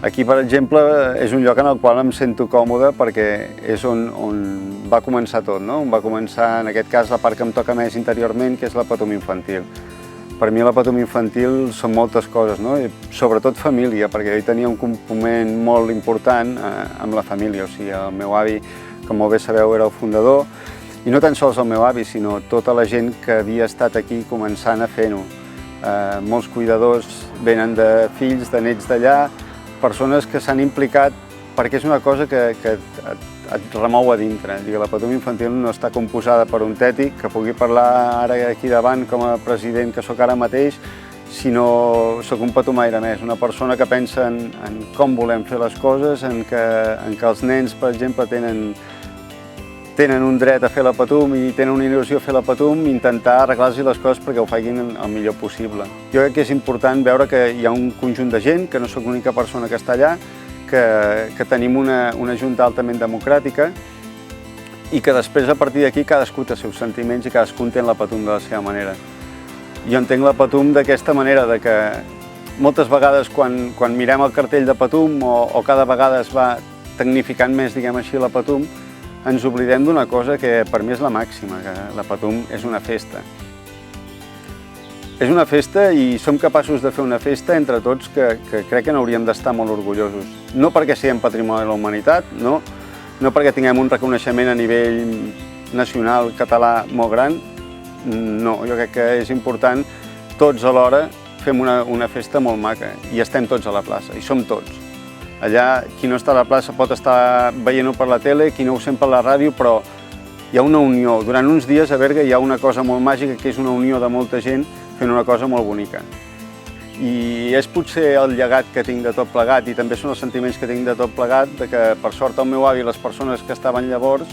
Aquí, per exemple, és un lloc en el qual em sento còmode perquè és on va començar tot, no? On va començar, en aquest cas, la part que em toca més interiorment, que és la Patum infantil. Per mi la Patum infantil són moltes coses, no? I sobretot família, perquè jo hi tenia un component molt important amb la família. O sigui, el meu avi, com molt bé sabeu, era el fundador, i no tan sols el meu avi, sinó tota la gent que havia estat aquí començant a fer-ho. Molts cuidadors venen de fills, de nets d'allà, persones que s'han implicat perquè és una cosa que et remou a dintre. La Patum infantil no està composada per un tètic que pugui parlar ara aquí davant com a president que sóc ara mateix, sinó sóc un patumaire més, una persona que pensa en com volem fer les coses, en que els nens, per exemple, tenen un dret a fer la Patum i tenen una il·lusió a fer la Patum, intentar arreglar-los les coses perquè ho facin el millor possible. Jo crec que és important veure que hi ha un conjunt de gent, que no sóc l'única persona que està allà, que tenim una junta altament democràtica i que després, a partir d'aquí, cadascú té els seus sentiments i cadascú entén la Patum de la seva manera. Jo entenc la Patum d'aquesta manera, de que moltes vegades quan mirem el cartell de Patum o cada vegada es va tecnificant més, diguem així, la Patum, ens oblidem d'una cosa que per mi és la màxima, que la Patum és una festa. És una festa i som capaços de fer una festa entre tots que crec que n'hauríem d'estar molt orgullosos. No perquè siguem patrimoni de la humanitat, no perquè tinguem un reconeixement a nivell nacional català molt gran, no, jo crec que és important, tots alhora fem una festa molt maca i estem tots a la plaça, i som tots. Allà, qui no està a la plaça pot estar veient-ho per la tele, qui no ho sent per la ràdio, però hi ha una unió. Durant uns dies a Berga hi ha una cosa molt màgica, que és una unió de molta gent fent una cosa molt bonica. I és potser el llegat que tinc de tot plegat, i també són els sentiments que tinc de tot plegat, de que per sort el meu avi i les persones que estaven llavors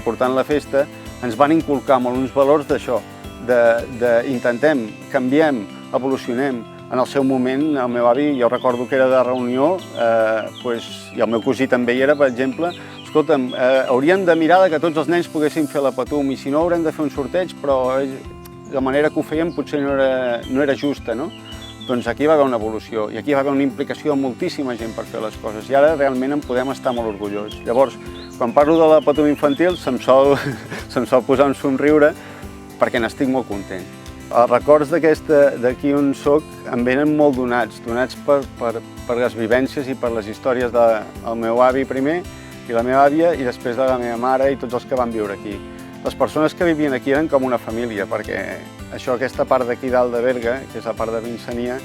portant la festa ens van inculcar molt uns valors d'això, d'intentem, canviem, evolucionem. En el seu moment, el meu avi, jo recordo que era de reunió, i el meu cosí també hi era, per exemple, escolta'm, hauríem de mirar que tots els nens poguessin fer la Patum, i si no haurem de fer un sorteig, però la manera que ho fèiem potser no era justa, no? Doncs aquí va haver una evolució, i aquí va haver una implicació de moltíssima gent per fer les coses, i ara realment en podem estar molt orgullosos. Llavors, quan parlo de la Patum infantil, se'm sol posar un somriure, perquè n'estic molt content. Els records d'aquí on soc em venen molt donats per les vivències i per les històries del meu avi primer i la meva àvia i després de la meva mare i tots els que van viure aquí. Les persones que vivien aquí eren com una família, perquè aquesta part d'aquí dalt de Berga, que és la part de Vinsania,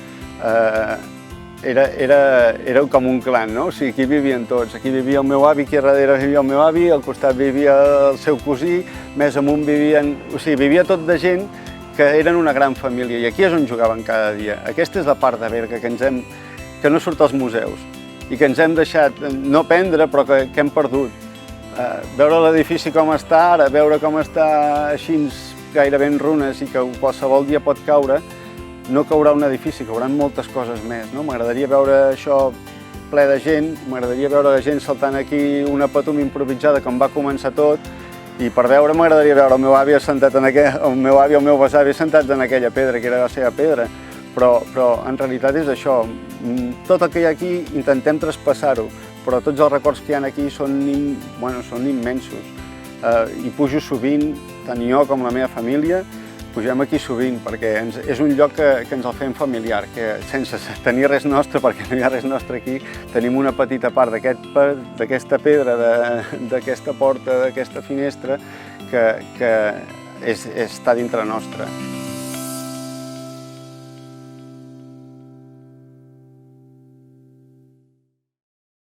era com un clan, no? O sigui, aquí vivien tots. Aquí vivia el meu avi, aquí darrere vivia el meu avi, al costat vivia el seu cosí, més amunt vivia tot de gent que eren una gran família, i aquí és on jugaven cada dia. Aquesta és la part de Berga que no surt als museus i que ens hem deixat no perdre, però que hem perdut. Veure l'edifici com està ara, veure com està així gairebé en runes i que qualsevol dia pot caure, no caurà un edifici, cauran moltes coses més. M'agradaria veure això ple de gent, m'agradaria veure la gent saltant aquí una Patum improvisada com va començar tot, i per veure m'agradaria veure el meu avi i el meu besavi sentats en aquella pedra, que era la seva pedra, però en realitat és això. Tot el que hi ha aquí intentem traspassar-ho, però tots els records que hi ha aquí són immensos. Hi pujo sovint, tant jo com la meva família, pugem aquí sovint, perquè és un lloc que ens el fem familiar, que sense tenir res nostre, perquè no hi ha res nostre aquí, tenim una petita part d'aquesta pedra, d'aquesta porta, d'aquesta finestra, que està dintre nostra.